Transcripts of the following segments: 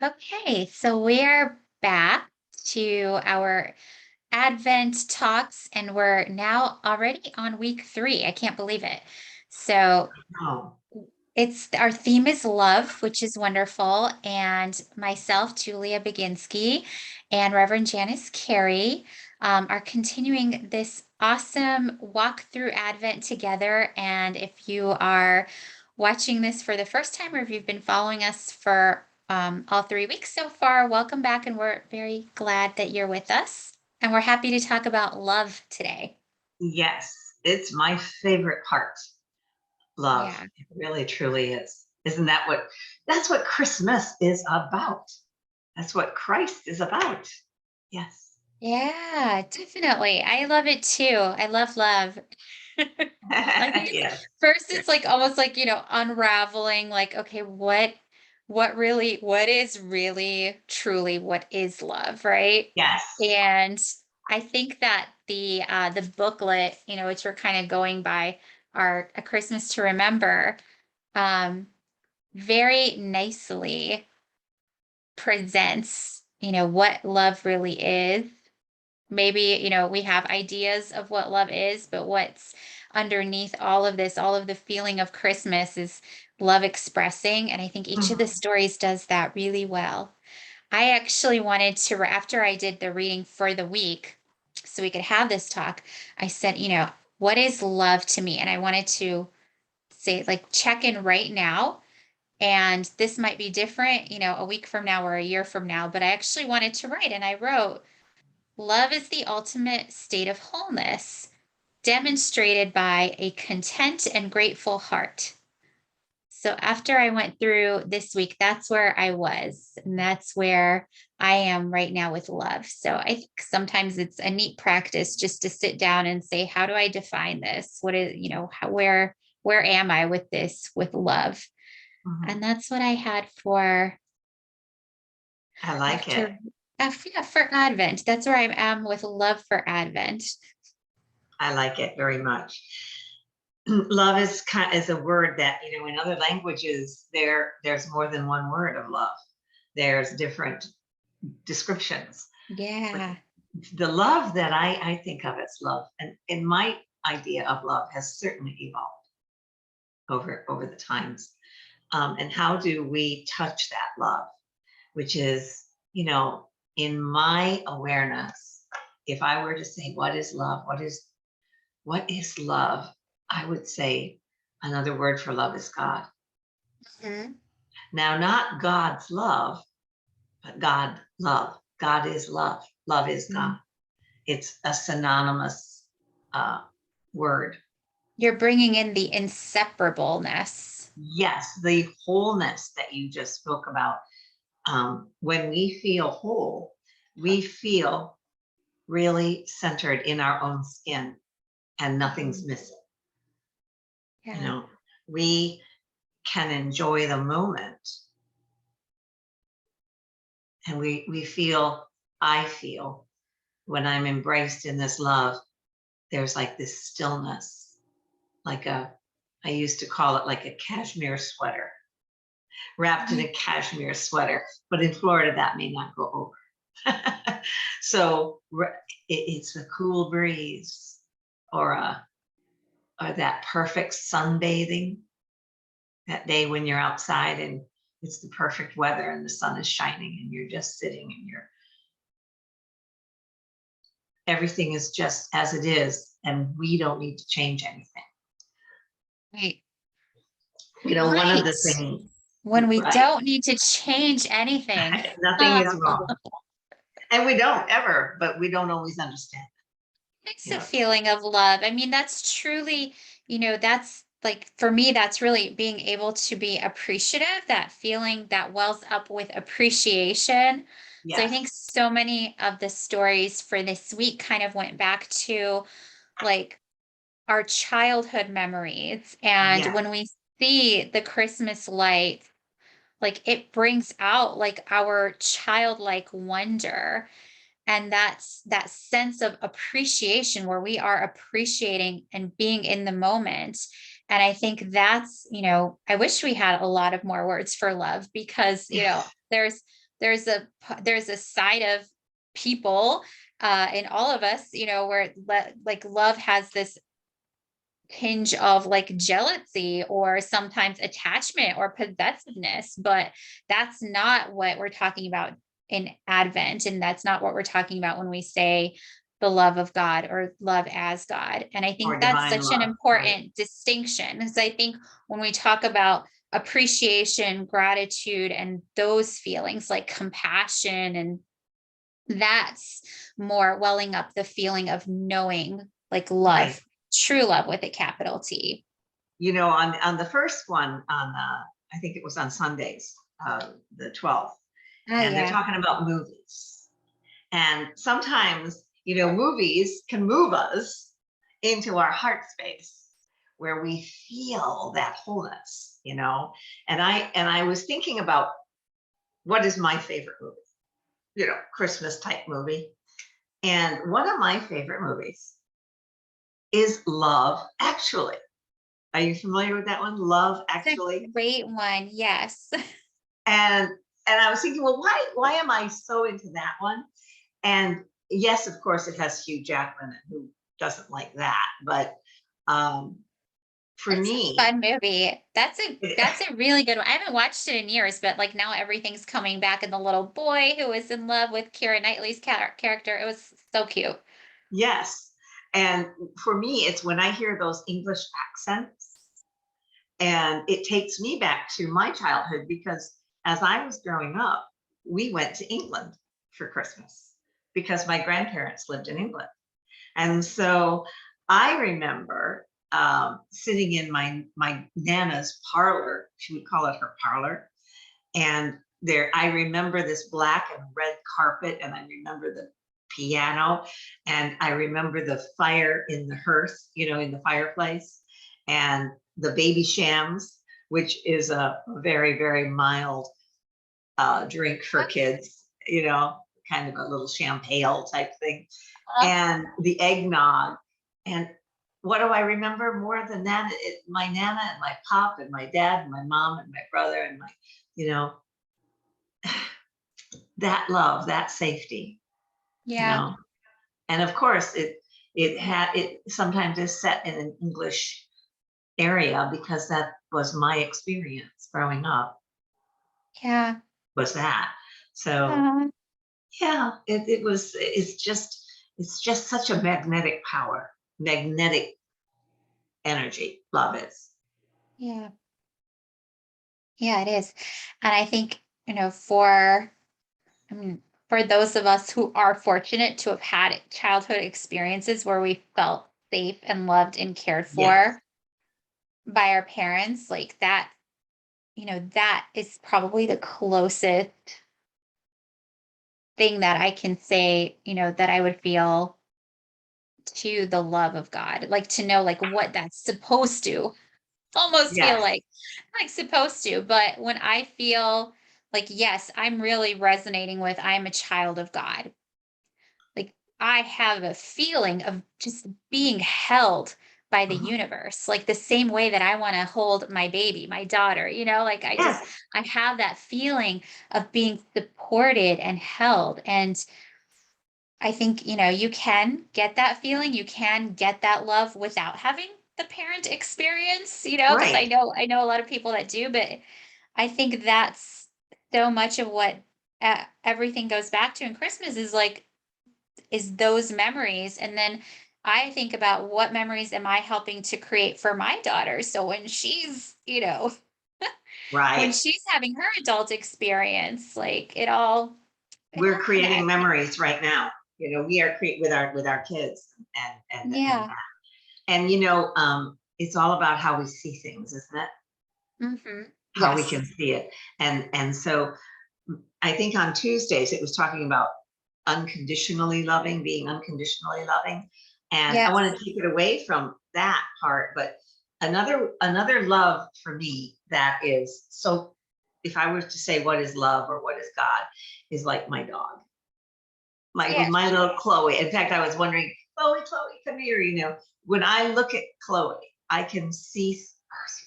Okay, so we're back to our Advent talks, and we're now already on week 3. I can't believe it. So Oh, it's our theme is love, which is wonderful. And myself, Julia Baginski, and Reverend Janice Cary are continuing this awesome walk through Advent together. And if you are watching this for the first time, or if you've been following us for all 3 weeks so far, welcome back. And we're very glad that you're with us. And we're happy to talk about love today. yes, it's my favorite part. Love. Yeah. It really truly is. Isn't that's what Christmas is about. That's what Christ is about. Yes. Yeah, definitely. I love it too. I love love. I think it's Yes. first it's like almost like, unraveling like, okay, what is really truly what is love, right? Yes. And I think that the booklet, which we're kind of going by our A Christmas to Remember, um, very nicely presents, what love really is. Maybe, we have ideas of what love is, but what's underneath all of this, all of the feeling of Christmas is love expressing. And I think each of the Mhm. stories does that really well. I actually wanted to, after I did the reading for the week, so we could have this talk, I said, what is love to me? And I wanted to say, like, check in right now. And this might be different, a week from now or a year from now, but I actually wanted to write, and I wrote, love is the ultimate state of wholeness, demonstrated by a content and grateful heart. So after I went through this week, that's where I was, and that's where I am right now with love. So I think sometimes it's a neat practice just to sit down and say, how do I define this? What is, where am I with this, with love? And Mhm. that's what I had for I like it. after, yeah, for Advent. That's where I am with love for Advent. I like it very much. Love is a word that, in other languages there's more than one word of love. There's different descriptions. But Yeah. the love that I think of as love, and in my idea of love has certainly evolved over the times. And how do we touch that love? Which is, in my awareness, if I were to say, what is love? What is love? I would say another word for love is God. Mhm. Now, not God's love, but God love. God is love. Love is God. Mhm. It's a synonymous uh, word. You're bringing in the inseparableness. Yes, the wholeness that you just spoke about. When we feel whole, we feel really centered in our own skin and nothing's Mhm. missing. You Yeah. know, we can enjoy the moment and we feel, I feel when I'm embraced in this love, there's like this stillness, like I used to call it like a cashmere sweater, wrapped in Mhm. a cashmere sweater, but in Florida that may not go over. So it's a cool breeze or or that perfect sunbathing that day when you're outside and it's the perfect weather and the sun is shining and you're just sitting and everything is just as it is and we don't need to change anything. Right. One of Right. the things, When we right? don't need to change anything. Nothing is wrong. And we don't ever, but we don't always understand. It's You a know, feeling of love. I mean, that's truly, that's like for me, that's really being able to be appreciative, that feeling that wells up with appreciation. So I think yes, so many of the stories for this week kind of went back to like our childhood memories. And yes, when we see the Christmas lights, like it brings out like our childlike wonder, and that's that sense of appreciation where we are appreciating and being in the moment. And I think that's, I wish we had a lot of more words for love because, yes, there's there's a side of people in all of us, where like love has this hinge of like jealousy or sometimes attachment or possessiveness, but that's not what we're talking about in Advent. And that's not what we're talking about when we say the love of God or love as God. And I Or think that's divine such an love, right? important distinction. Because I think when we talk about appreciation, gratitude, and those feelings like compassion, and that's more welling up the feeling of knowing like Right. love, true love with a capital T. On the first one, on I think it was on Sundays, the 12th, Oh and they're yeah. talking about movies. And sometimes, movies can move us into our heart space where we feel that wholeness, And I was thinking about what is my favorite movie, Christmas type movie. And one of my favorite movies is Love Actually. Are you familiar with that one? Love It's Actually. a great one. Yes. And I was thinking, well, why am I so into that one? And yes, of course, it has Hugh Jackman, and who doesn't like that? But um, for It's a me, fun movie. That's a really good one. I haven't watched it in years, but like now everything's coming back, and the little boy who was in love with Keira Knightley's character. It was so cute. yes. And for me, it's when I hear those English accents, and it takes me back to my childhood because as I was growing up, we went to England for Christmas because my grandparents lived in England. And so I remember sitting in my nana's parlor. She would call it her parlor, and there I remember this black and red carpet, and I remember the piano, and I remember the fire in the hearth, in the fireplace, and the baby shams, which is a very very mild drink for kids, kind of a little champagne type thing, Uh, and the eggnog. And what do I remember more than that? My nana and my pop and my dad and my mom and my brother and you know, that love, that safety, you yeah. know. And of course, it sometimes is set in an English area because that was my experience growing up. Yeah. Was that so? Uh, Yeah, it was. It's just such a magnetic power, magnetic energy. Love is. yeah. Yeah, it is. And I think, I mean, for those of us who are fortunate to have had childhood experiences where we felt safe and loved and cared Yes, for by our parents, like that, that is probably the closest thing that I can say, that I would feel to the love of God, like to know like what that's supposed to almost feel yes, like supposed to. But when I feel like, yes, I'm really resonating with I'm a child of God. Like I have a feeling of just being held by the mhm, universe, like the same way that I want to hold my baby, my daughter, like yes, I have that feeling of being supported and held. And I think, you can get that feeling, you can get that love without having the parent experience, because I right. know I know a lot of people that do, but I think that's so much of what everything goes back to in Christmas is like is those memories. And then I think about what memories am I helping to create for my daughter. So when she's, when Right. she's having her adult experience, like it all We're creating connects. memories right now. We are create with our kids, and Yeah. that. And it's all about how we see things, isn't it? How we Yes. can see it. And so I think on Tuesdays it was talking about unconditionally loving, being unconditionally loving. And I want Yes. to take it away from that part, but another love for me that is so, if I were to say what is love or what is God, is like my dog, Yeah. my little Chloe. In fact, I was wondering, Chloe, come here. When I look at Chloe, I can see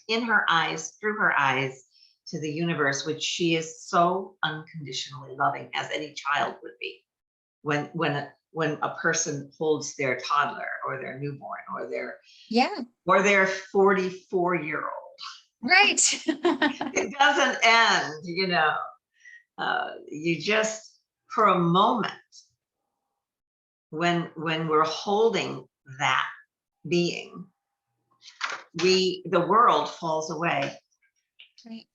in her eyes, through her eyes, to the universe, which she is so unconditionally loving, as any child would be. When a person holds their toddler or their newborn Yeah, or their 44-year-old, right. it doesn't end, you just, for a moment, when we're holding that being, the world falls away, Right.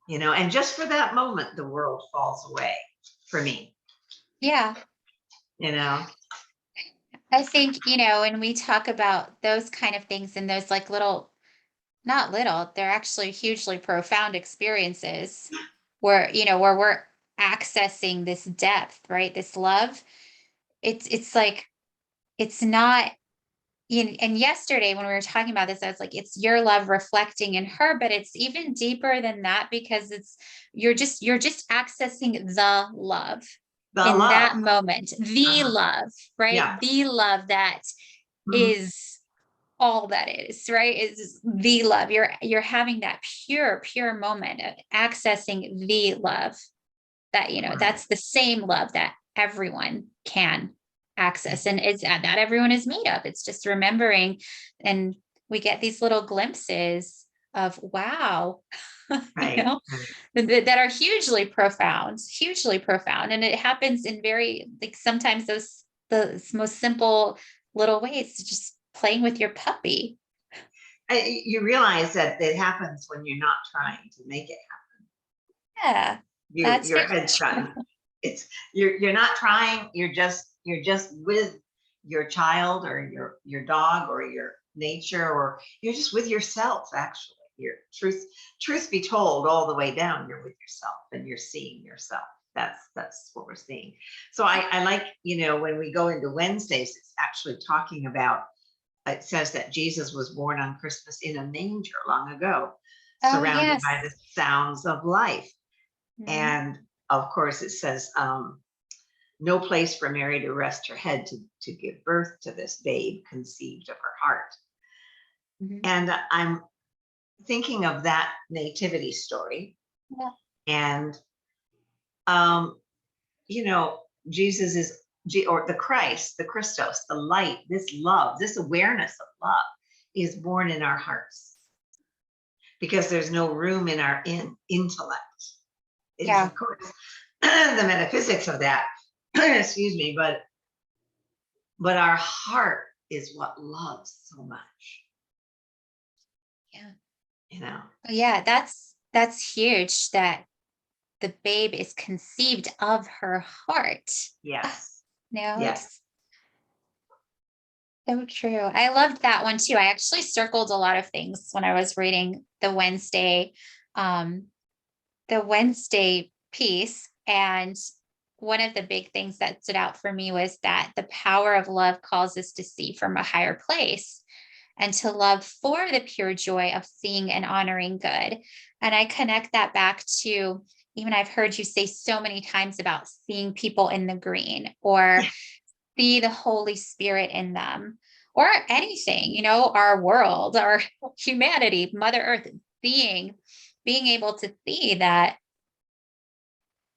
and just for that moment, the world falls away for me, Yeah. you know. I think, when we talk about those kind of things and those like little, not little, they're actually hugely profound experiences where we're accessing this depth, right? This love. It's like, it's not, and yesterday when we were talking about this, I was like, it's your love reflecting in her, but it's even deeper than that because you're just accessing the love The in love. that moment, the Uh-huh. love, Yeah. right? The love that Mhm. is all that is, right? Is the love. You're having that pure moment of accessing the love that, Right. that's the same love that everyone can access, and it's that everyone is made of. It's just remembering, and we get these little glimpses of wow, you Right. know, Right. that are hugely profound, and it happens in very, like, sometimes those the most simple little ways, just playing with your puppy. You realize that it happens when you're not trying to make it happen. Yeah, that's Your very head's true. trying. It's you're not trying. You're just with your child or your dog or your nature, or you're just with yourself. Actually, your truth be told, all the way down, you're with yourself and you're seeing yourself. That's what we're seeing. So I like, when we go into Wednesdays, it's actually talking about, it says that Jesus was born on Christmas in a manger long ago, Oh surrounded by the yes. sounds of life. Mhm, And of course, it says, no place for Mary to rest her head to give birth to this babe conceived of her heart. mhm. And I'm thinking of that nativity story. Yeah. And, um, Jesus is, or the Christ, the Christos, the light, this love, this awareness of love is born in our hearts because there's no room in our intellect. Is, Yeah. of course, the metaphysics of that. Excuse me, but our heart is what loves so much, Yeah. you know. Yeah, that's huge that the babe is conceived of her heart. Ah, Yes. no, Yes. it's so true. I loved that one too. I actually circled a lot of things when I was reading um, the Wednesday piece. And one of the big things that stood out for me was that the power of love calls us to see from a higher place and to love for the pure joy of seeing and honoring good. And I connect that back to, even I've heard you say so many times about seeing people in the green, or Yeah. see the Holy Spirit in them, or anything, our world, our humanity, Mother Earth, being able to see that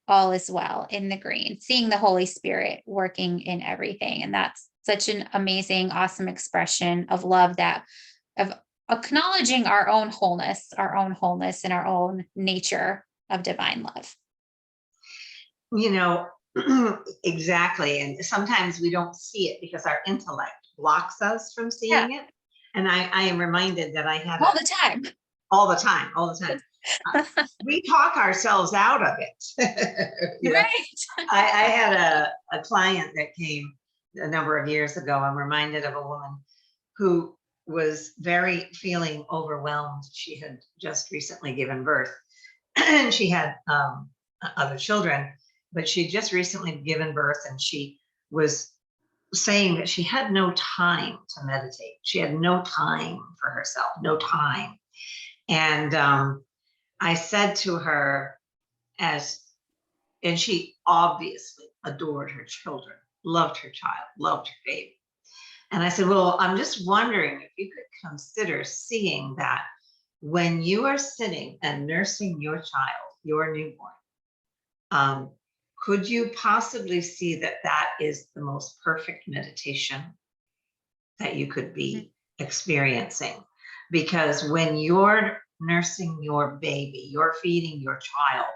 all is well in the green, seeing the Holy Spirit working in everything. And that's such an amazing, awesome expression of love, that of acknowledging our own wholeness and our own nature of divine love. You know, exactly. And sometimes we don't see it because our intellect blocks us from Yeah, seeing it. And I am reminded that I had all the time. all the time, all the time. We talk ourselves out of it. Right. I had a client that came a number of years ago. I'm reminded of a woman who was very feeling overwhelmed. She had just recently given birth and she had other children, but she had just recently given birth and she was saying that she had no time to meditate. She had no time for herself, no time. And I said to her, as and she obviously adored her children, loved her child, loved her baby. And I said, well, I'm just wondering if you could consider seeing that when you are sitting and nursing your child, your newborn, um, could you possibly see that that is the most perfect meditation that you could Mhm. be experiencing? Because when you're nursing your baby, you're feeding your child,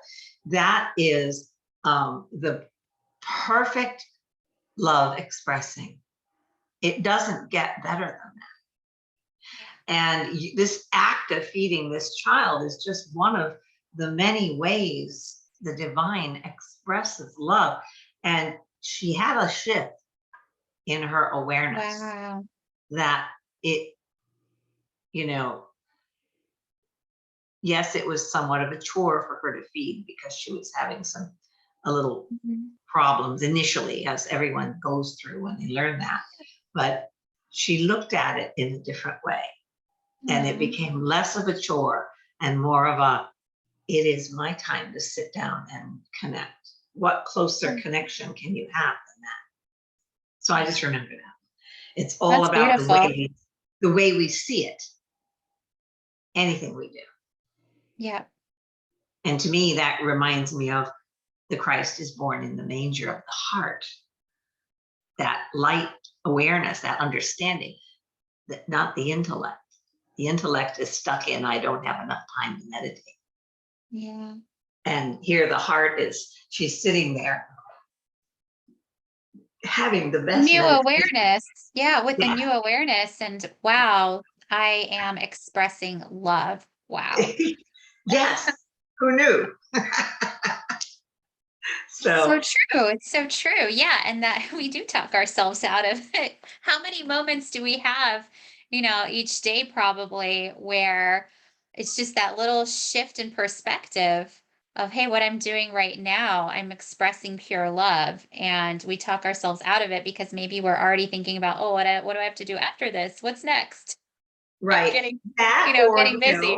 that is the perfect love expressing. It doesn't get better than that. Yeah. And this act of feeding this child is just one of the many ways the divine expresses love. And she had a shift in her awareness Wow. that it, you know, yes, it was somewhat of a chore for her to feed because she was having a little Mhm. problems initially, as everyone goes through when they learn that. But she looked at it in a different way, and it Aw. became less of a chore and more of a, it is my time to sit down and connect. What closer Oh, connection can you have than that? So I yeah. just remember that. It's all That's about beautiful. the way we see it, anything we do. Yeah. And to me, that reminds me of the Christ is born in the manger of the heart, that light awareness, that understanding, that not the intellect. The intellect is stuck in, I don't have enough time to meditate. Yeah. And here the heart is, she's sitting there having the The best new meditation. awareness. Yeah, with the Yeah. new awareness and wow, I am expressing love. Wow. Yes. Who knew? It's So so true. It's so true. Yeah, and that we do talk ourselves out of it. How many moments do we have, each day probably where it's just that little shift in perspective of, hey, what I'm doing right now, I'm expressing pure love. And we talk ourselves out of it because maybe we're already thinking about, oh, what do I have to do after this? What's next? right. Getting, That getting or busy.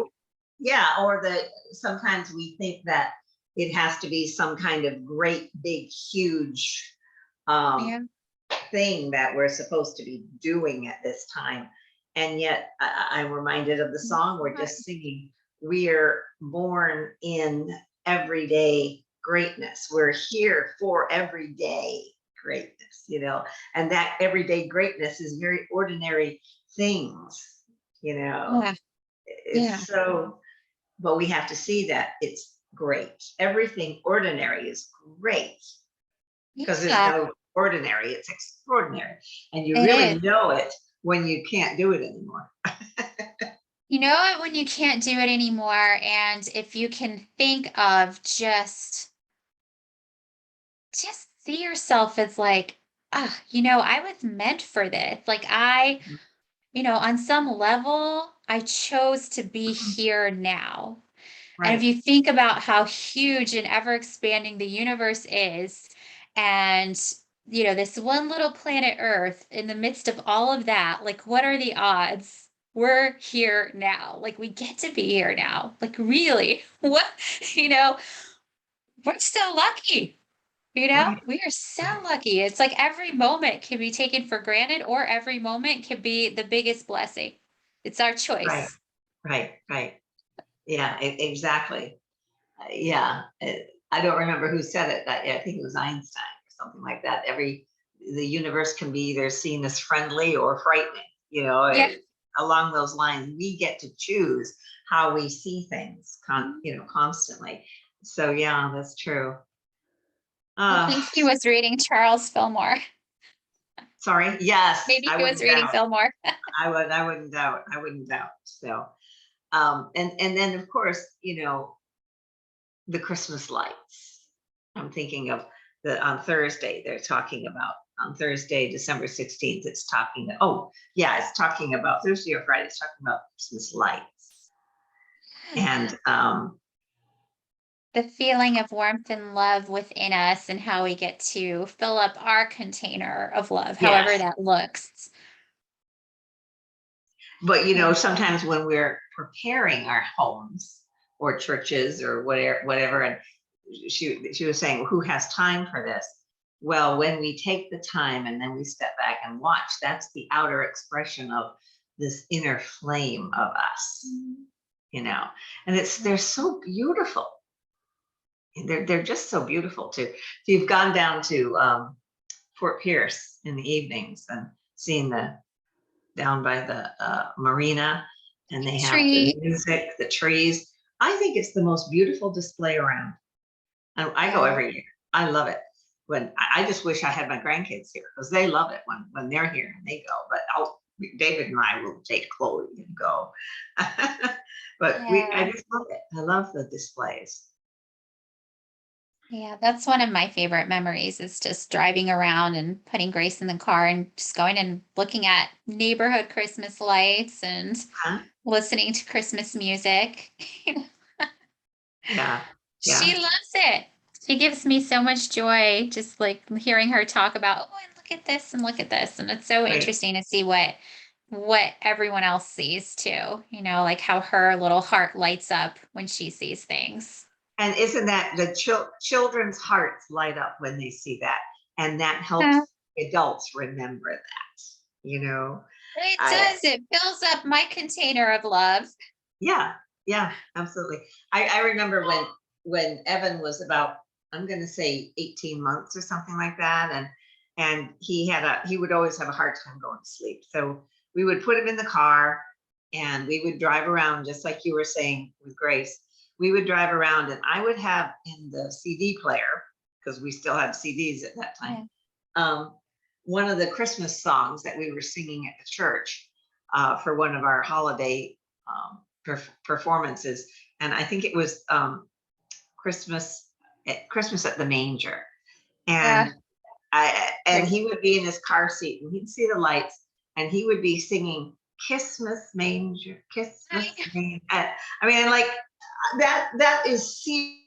yeah, or that sometimes we think that it has to be some kind of great, big, huge um Yeah. thing that we're supposed to be doing at this time. And yet I'm reminded of the song we're Not. just singing. We're born in everyday greatness. We're here for everyday greatness, and that everyday greatness is very ordinary things, you know. Yeah. Yeah. It's so, but we have to see that it's great. Everything ordinary is great because there's Yeah. no ordinary, it's extraordinary. And you It really is. know it when you can't do it anymore. You know it when you can't do it anymore, and if you can think of just see yourself as like, ah, I was meant for this. Like on some level, I chose to be here now. And if Right, you think about how huge and ever expanding the universe is, and this one little planet Earth in the midst of all of that, like what are the odds? We're here now. Like we get to be here now. Like really, what, you know, we're so lucky. right, We are so right, lucky. It's like every moment can be taken for granted, or every moment can be the biggest blessing. It's our right, choice. right. Yeah, exactly. Yeah, I don't remember who said it. I think it was Einstein or something like that. The universe can be either seen as friendly or frightening. Yeah. Along those lines, we get to choose how we see things, constantly. So yeah, that's true. I Uh, think he was reading Charles Fillmore. sorry. Yes, Maybe I he was wouldn't reading doubt. Fillmore. I wouldn't doubt. I wouldn't doubt. So, and then of course, the Christmas lights. I'm thinking of on Thursday, they're talking about on Thursday, December 16th, it's talking, oh, yeah, it's talking about Thursday or Friday, it's talking about Christmas lights. And The feeling of warmth and love within us and how we get to fill up our container of love, however yes, that looks. but Yeah. sometimes when we're preparing our homes or churches or whatever, and she was saying, who has time for this? Well, when we take the time and then we step back and watch, that's the outer expression of this inner flame of us. you know, and they're so beautiful. They're just so beautiful too. If you've gone down to Fort Pierce in the evenings and seen the down by the marina, and they have the Tree. music, the trees. I think it's the most beautiful display around. I go Yeah. every year. I love it. When I just wish I had my grandkids here because they love it when they're here and they go. But David and I will take Chloe and go. But I Yeah. just love it. I love the displays. Yeah, that's one of my favorite memories is just driving around and putting Grace in the car and just going and looking at neighborhood Christmas lights and Huh? listening to Christmas music. Yeah, She yeah, loves it. She gives me so much joy just like hearing her talk about, oh, and look at this and look at this. And it's so right. interesting to see what everyone else sees too, like how her little heart lights up when she sees things. And isn't that the children's hearts light up when they see that, and that Yeah. helps adults remember that. You know, It I does. It fills up my container of love. Yeah, yeah, absolutely. I remember when Evan was about, I'm going to say 18 months or something like that, and he would always have a hard time going to sleep. So we would put him in the car and we would drive around just like you were saying with Grace. We would drive around and I would have in the CD player because we still had CDs at that time. Yeah. Um, one of the Christmas songs that we were singing at the church for one of our holiday performances, and I think it was Christmas Christmas at the Manger, Yeah. and he would be in his car seat and he'd see the lights and he would be singing Christmas Manger, Christmas Right. Manger. I mean, like that is he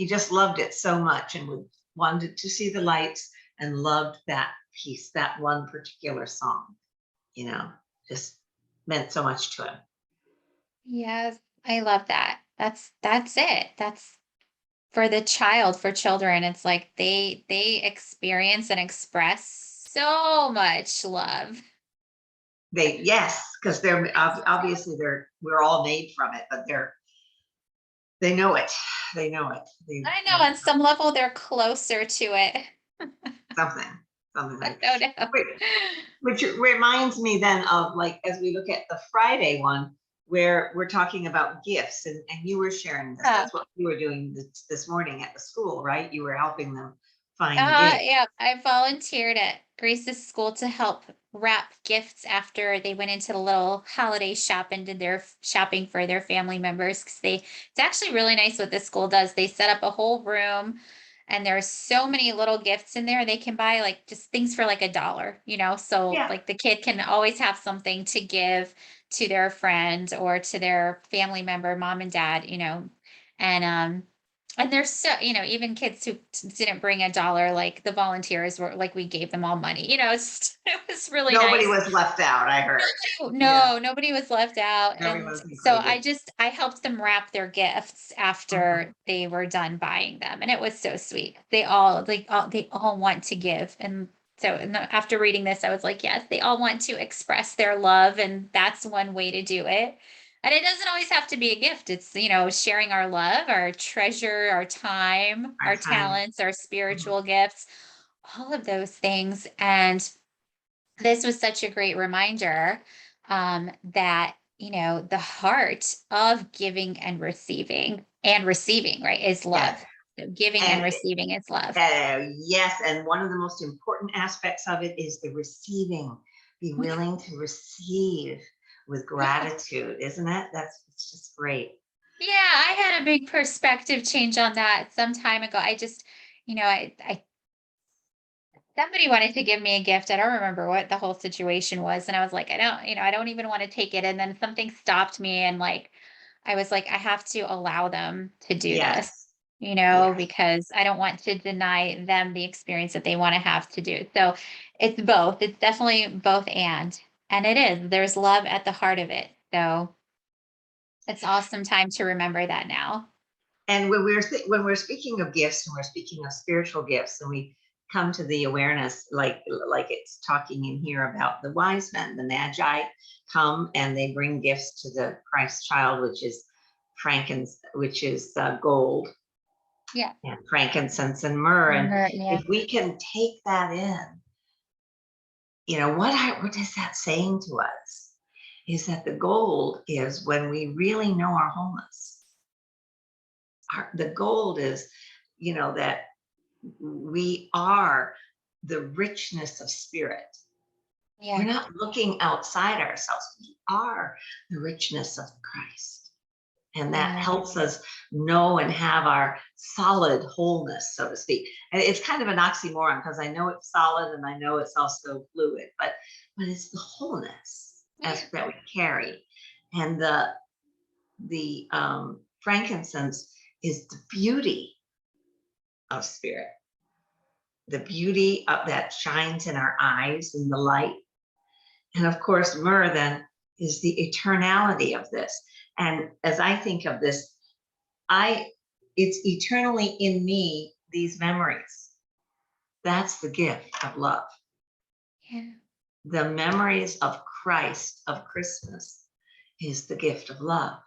just loved it so much and would wanted to see the lights and loved that piece, that one particular song, you know, just meant so much to him. Yes, I love that. That's it. That's for the child, for children. It's like they experience and express so much love. They yes, because they're obviously we're all made from it, but they know it. They know it. I know They're on some level they're closer to it. something, something I like. don't know. Which, which reminds me then of like as we look at the Friday one where we're talking about gifts and you were sharing this. Yeah. That's what you were doing this morning at the school, right? You were helping them find gifts. Yeah, I volunteered at Grace's school to help wrap gifts after they went into the little holiday shop and did their shopping for their family members. Because it's actually really nice what this school does. They set up a whole room and there's so many little gifts in there. They can buy like just things for like $1, so Yeah, like the kid can always have something to give to their friend or to their family member, mom and dad. And there's so, even kids who didn't bring $1, like the volunteers were like, we gave them all money, it was really nobody nice. was left out. I heard. Yeah, No, nobody was left out. everyone And was so included. I helped them wrap their gifts Mhm. after they were done buying them. And it was so sweet. They all want to give. And after reading this, I was like, yes, they all want to express their love. And that's one way to do it. And it doesn't always have to be a gift. It's, sharing our love, our treasure, our time, Our our time. talents, our Mhm. spiritual gifts, all of those things. And this was such a great reminder that the heart of giving and receiving, right, is Yes, love. So giving and and receiving is love. yes, and one of the most important aspects of it is the receiving. Be willing to receive with Yeah, gratitude, isn't it? It's just great. yeah, I had a big perspective change on that some time ago. I just, I somebody wanted to give me a gift. I don't remember what the whole situation was. And I was like, I don't even want to take it. And then something stopped me. And like, I was like, I have to allow them to do this, Yes, yes. because I don't want to deny them the experience that they want to have to do. So it's both. It's definitely both and it is. There's love at the heart of it. So it's awesome time to remember that now. And when we're speaking of gifts and we're speaking of spiritual gifts, and we come to the awareness, like it's talking in here about the wise men, the magi come and they bring gifts to the Christ child, which is gold Yeah. and frankincense and myrrh. And Yeah. if we can take that in, what is that saying to us? Is that the gold is when we really know our wholeness. The gold is, that we are the richness of spirit. Yeah. We're not looking outside ourselves. We are the richness of Christ. And that helps us know and have our solid wholeness, so to speak. And it's kind of an oxymoron because I know it's solid and I know it's also fluid, but it's the wholeness that we carry. And the frankincense is the beauty of spirit, the beauty of that shines in our eyes in the light. And of course, myrrh then is the eternality of this. And as I think of this, it's eternally in me, these memories. That's the gift of love. Yeah. The memories of Christ, of Christmas, is the gift of love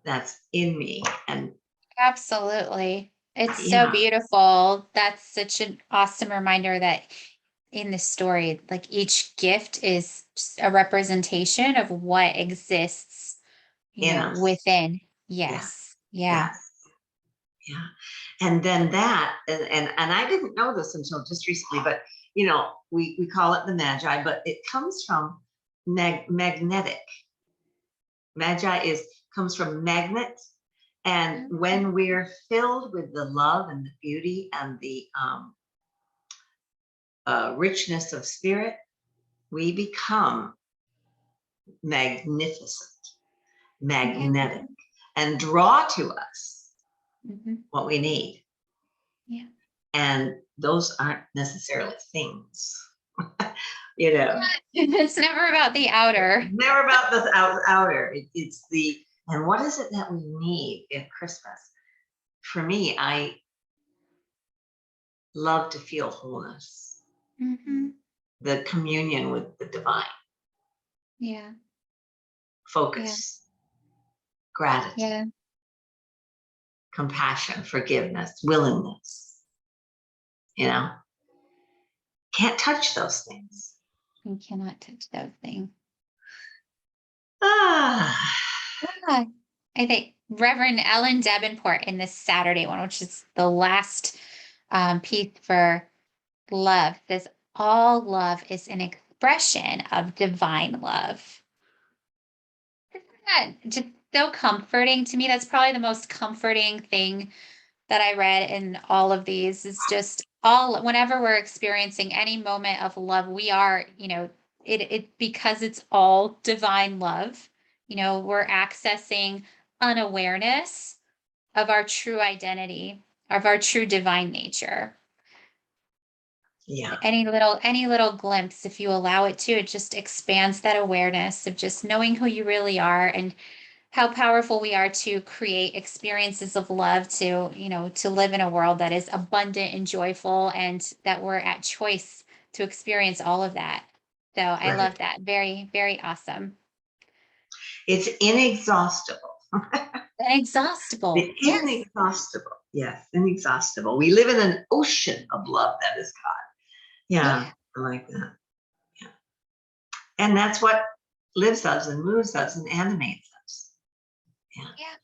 that's in me. And Absolutely. It's so yeah, beautiful. That's such an awesome reminder that in the story, like each gift is just a representation of what exists, in us. within. Yeah, Yes. Yeah. yes, yeah. And then and I didn't know this until just recently, but we call it the magi, but it comes from magnetic. Magi comes from magnet. And when we're filled with the love and the beauty and the richness of spirit, we become magnificent, Yeah. magnetic, and draw to us Mhm. what we need. Yeah. And those aren't necessarily things, you know. It's never about the outer. Never about the outer. It's and what is it that we need in Christmas? For me, I love to feel wholeness, Hmm. the communion with the divine, Yeah. Yeah. focus, gratitude, Yeah. compassion, forgiveness, willingness. You know, can't touch those things. You cannot touch those things. Ah, Yeah. I think Reverend Ellen Davenport in this Saturday one, which is the last piece for love, says all love is an expression of divine love. Isn't that just so comforting to me? That's probably the most comforting thing that I read in all of these is just whenever we're experiencing any moment of love, we are, it because it's all divine love, we're accessing unawareness of our true identity, of our true divine nature. yeah, Any little glimpse, if you allow it to, it just expands that awareness of just knowing who you really are and how powerful we are to create experiences of love to live in a world that is abundant and joyful and that we're at choice to experience all of that. So I right. love that. Very, very awesome. It's inexhaustible. Inexhaustible. Yes. Inexhaustible. Yes, inexhaustible. We live in an ocean of love that is God. Yeah, Yeah. I like that. Yeah. And that's what lives us and moves us and animates us. Yeah. Yeah.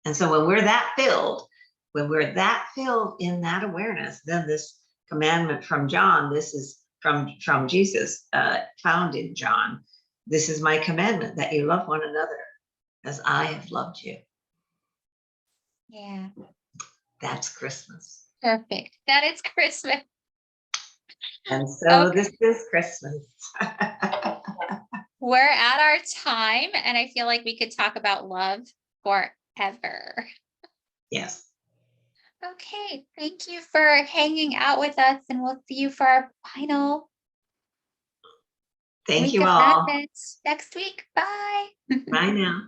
And so when we're that filled in that awareness, then this commandment from John, this is from Jesus, found in John. This is my commandment that you love one another as I have loved you. Yeah. That's Christmas. Perfect. That is Christmas. And so Okay. this is Christmas. We're at our time, and I feel like we could talk about love forever. Yes. Okay. Thank you for hanging out with us, and we'll see you for our final Thank week you of all. Advent next week. Bye. Bye now.